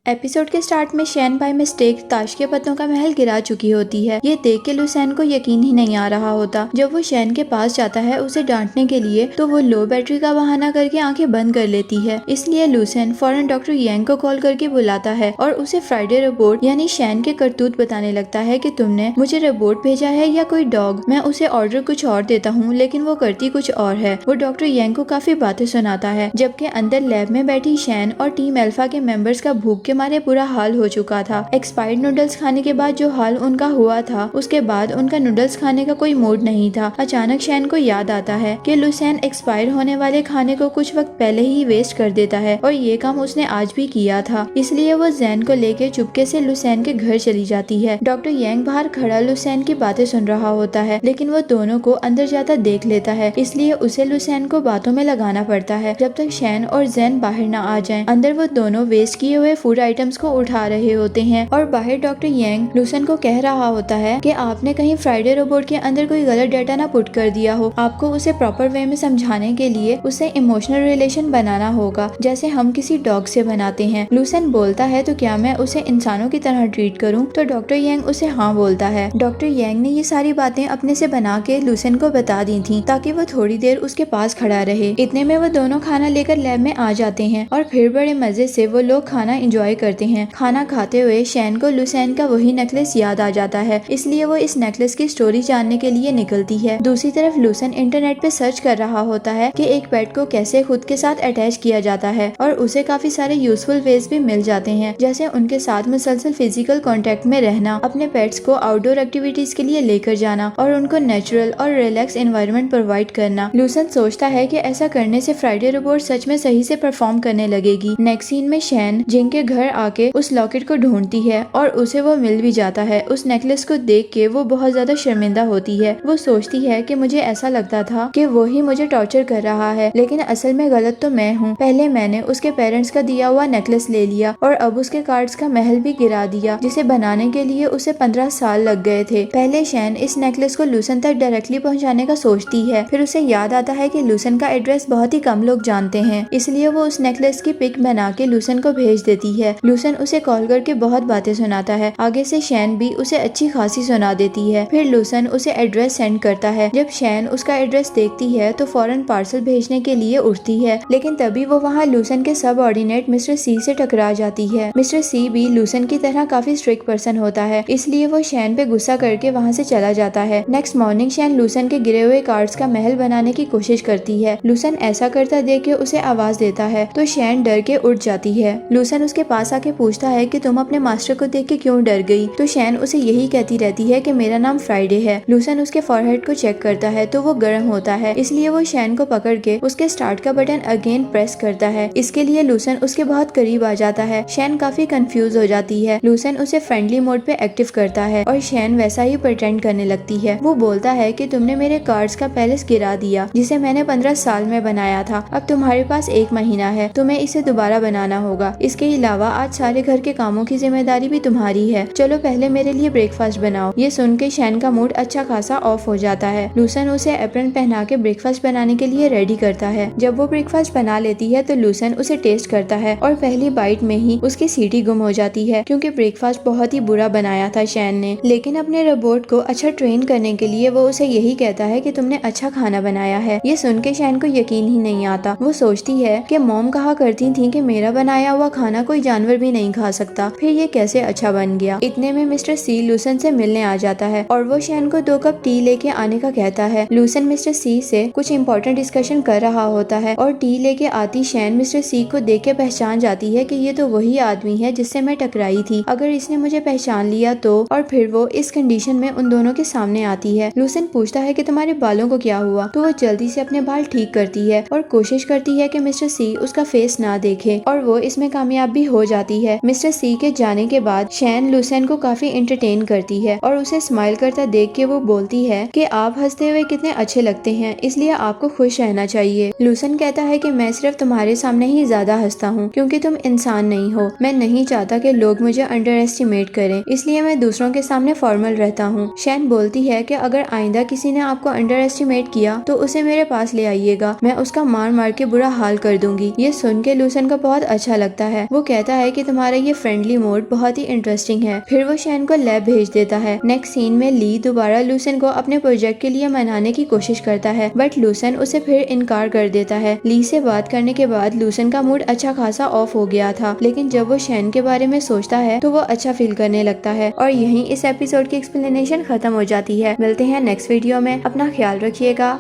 Episode के start में शैन by mistake ताश के पत्तों का महल गिरा चुकी होती है। ये देख के लुसेन को यकीन ही नहीं आ रहा होता। जब वो शैन के पास जाता है उसे डांटने के लिए तो वो लो बैटरी का बहाना करके आंखें बंद कर लेती है। इसलिए लुसेन फौरन डॉक्टर यांग को कॉल करके बुलाता है और उसे फ्राइडे रोबोट यानी शैन के करतूत बताने लगता है कि तुमने मुझे रोबोट भेजा है या कोई डॉग। मैं उसे ऑर्डर कुछ और देता हूँ लेकिन वो करती कुछ और है। वो डॉक्टर यांग को काफी बातें सुनाता है, जबकि अंदर लैब में बैठी शैन और टीम अल्फा के मेंबर्स का भूख के मारे बुरा हाल हो चुका था। एक्सपायर्ड नूडल्स खाने के बाद जो हाल उनका हुआ था उसके बाद उनका नूडल्स खाने का कोई मूड नहीं था। अचानक शैन को याद आता है कि लुसेन एक्सपायर होने वाले खाने को कुछ वक्त पहले ही वेस्ट कर देता है और ये काम उसने आज भी किया था। इसलिए वो जैन को लेकर चुपके से लुसेन के घर चली जाती है। डॉक्टर यांग बाहर खड़ा लुसेन की बातें सुन रहा होता है, लेकिन वो दोनों को अंदर जाता देख लेता है, इसलिए उसे लुसेन को बातों में लगाना पड़ता है जब तक शैन और जैन बाहर न आ जाएं। अंदर वो दोनों वेस्ट किए हुए फूड आइटम्स को उठा रहे होते हैं और बाहर डॉक्टर यांग लुसेन को कह रहा होता है कि आपने कहीं फ्राइडे रोबोट के अंदर कोई गलत डाटा ना पुट कर दिया हो। आपको उसे प्रॉपर वे में समझाने के लिए उसे इमोशनल रिलेशन बनाना होगा, जैसे हम किसी डॉग से बनाते हैं। लुसेन बोलता है तो क्या मैं उसे इंसानों की तरह ट्रीट करूं? तो डॉक्टर यांग उसे हाँ बोलता है। डॉक्टर यांग ने ये सारी बातें अपने से बना के लुसेन को बता दी थी ताकि वो थोड़ी देर उसके पास खड़ा रहे। इतने में वो दोनों खाना लेकर लैब में आ जाते हैं और फिर बड़े मजे से वो लोग खाना एंजॉय करते हैं। खाना खाते हुए शैन को लुसेन का वही नेकलेस याद आ जाता है, इसलिए वो इस नेकलेस की स्टोरी जानने के लिए निकलती है। दूसरी तरफ लुसेन इंटरनेट पे सर्च कर रहा होता है कि एक पेट को कैसे खुद के साथ अटैच किया जाता है और उसे काफी सारे यूजफुल वेज भी मिल जाते हैं, जैसे उनके साथ मुसलसल फिजिकल कांटेक्ट में रहना, अपने पेट्स को आउटडोर एक्टिविटीज के लिए लेकर जाना और उनको नेचुरल और रिलैक्स एनवायरनमेंट प्रोवाइड करना। लुसेन सोचता है कि ऐसा करने से फ्राइडे रोबोट सच में सही से परफॉर्म करने लगेगी। नेक्स्ट सीन में शैन जिंग के घर आके उस लॉकेट को ढूंढती है और उसे वो मिल भी जाता है। उस नेकलेस को देख के वो बहुत ज्यादा शर्मिंदा होती है। वो सोचती है कि मुझे ऐसा लगता था कि वो ही मुझे टॉर्चर कर रहा है, लेकिन असल में गलत तो मैं हूँ। पहले मैंने उसके पेरेंट्स का दिया हुआ नेकलेस ले लिया और अब उसके कार्ड्स का महल भी गिरा दिया, जिसे बनाने के लिए उसे 15 साल लग गए थे। पहले शैन इस नेकलेस को लुसेन तक डायरेक्टली पहुँचाने का सोचती है, फिर उसे याद आता है कि लुसेन का एड्रेस बहुत ही कम लोग जानते हैं, इसलिए वो उस नेकलेस की पिक बना के लुसेन को भेज देती है। लुसेन उसे कॉल करके बहुत बातें सुनाता है। आगे से शैन भी उसे अच्छी खासी सुना देती है। फिर लुसेन उसे एड्रेस सेंड करता है। जब शैन उसका एड्रेस देखती है तो फौरन पार्सल भेजने के लिए उठती है, लेकिन तभी वो वहाँ लुसेन के सब ऑर्डिनेट मिस्टर सी से टकरा जाती है। मिस्टर सी भी लुसेन की तरह काफी स्ट्रिक्ट पर्सन होता है, इसलिए वो शैन पे गुस्सा करके वहाँ से चला जाता है। नेक्स्ट मॉर्निंग शैन लुसेन के गिरे हुए कार्ड्स का महल बनाने की कोशिश करती है। लुसेन ऐसा करता देख के उसे आवाज देता है तो शैन डर के उठ जाती है। लुसेन उसके पास आके पूछता है कि तुम अपने मास्टर को देख के क्यों डर गई? तो शैन उसे यही कहती रहती है कि मेरा नाम फ्राइडे है। लुसेन उसके फॉरहेड को चेक करता है तो वो गर्म होता है, इसलिए वो शैन को पकड़ के उसके स्टार्ट का बटन अगेन प्रेस करता है। इसके लिए लुसेन उसके बहुत करीब आ जाता है। शैन काफी कंफ्यूज हो जाती है। लुसेन उसे फ्रेंडली मोड पे एक्टिव करता है और शैन वैसा ही प्रिटेंड करने लगती है। वो बोलता है कि तुमने मेरे कार्ड्स का पैलेस गिरा दिया जिसे मैंने 15 साल में बनाया था। अब तुम्हारे पास 1 महीना है, तुम्हें इसे दोबारा बनाना होगा। इसके अलावा आज सारे घर के कामों की जिम्मेदारी भी तुम्हारी है। चलो पहले मेरे लिए ब्रेकफास्ट बनाओ। ये सुन के शैन का मूड अच्छा खासा ऑफ हो जाता है। लुसेन उसे एप्रन पहना के ब्रेकफास्ट बनाने के लिए रेडी करता है। जब वो ब्रेकफास्ट बना लेती है तो लुसेन उसे टेस्ट करता है और पहली बाइट में ही उसकी सीटी गुम हो जाती है, क्योंकि ब्रेकफास्ट बहुत ही बुरा बनाया था शैन ने। लेकिन अपने रोबोट को अच्छा ट्रेन करने के लिए वो उसे यही कहता है कि तुमने अच्छा खाना बनाया है। ये सुन के शैन को यकीन ही नहीं आता। वो सोचती है कि मॉम कहा करती थी कि मेरा बनाया हुआ खाना कोई जानवर भी नहीं खा सकता, फिर ये कैसे अच्छा बन गया। इतने में मिस्टर सी लुसेन से मिलने आ जाता है और वो शैन को 2 कप टी लेके आने का कहता है। लुसेन मिस्टर सी से कुछ इंपॉर्टेंट डिस्कशन कर रहा होता है और टी लेके आती शैन मिस्टर सी को देख के पहचान जाती है कि ये तो वही आदमी है जिससे मैं टकराई थी। अगर इसने मुझे पहचान लिया तो। और फिर वो इस कंडीशन में उन दोनों के सामने आती है। लुसेन पूछता है कि तुम्हारे बालों को क्या हुआ? तो वो जल्दी से अपने बाल ठीक करती है और कोशिश करती है कि मिस्टर सी उसका फेस ना देखे, और वो इसमें कामयाब भी हो जाती है। मिस्टर सी के जाने के बाद शैन लुसेन को काफी एंटरटेन करती है और उसे स्माइल करता देख के वो बोलती है कि आप हंसते हुए कितने अच्छे लगते हैं, इसलिए आपको खुश रहना चाहिए। लुसेन कहता है कि मैं सिर्फ तुम्हारे सामने ही ज्यादा हंसता हूँ क्योंकि तुम इंसान नहीं हो। मैं नहीं चाहता कि लोग मुझे अंडर एस्टिमेट करें, इसलिए मैं दूसरों के सामने फॉर्मल रहता हूँ। शैन बोलती है कि अगर आइंदा किसी ने आपको अंडर एस्टिमेट किया तो उसे मेरे पास ले आइएगा, मैं उसका मार मार के बुरा हाल कर दूंगी। ये सुन के लुसेन को बहुत अच्छा लगता है। वो कहता है कि तुम्हारा ये फ्रेंडली मोड बहुत ही इंटरेस्टिंग है। फिर वो शैन को लैब भेज देता है। नेक्स्ट सीन में ली दोबारा लूसेन को अपने प्रोजेक्ट के लिए मनाने की कोशिश करता है, बट लूसेन उसे फिर इनकार कर देता है। ली से बात करने के बाद लूसेन का मूड अच्छा खासा ऑफ हो गया था, लेकिन जब वो शैन के बारे में सोचता है तो वो अच्छा फील करने लगता है। और यहीं इस एपिसोड की एक्सप्लेनेशन खत्म हो जाती है। मिलते हैं नेक्स्ट वीडियो में, अपना ख्याल रखिएगा।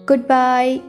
Good bye.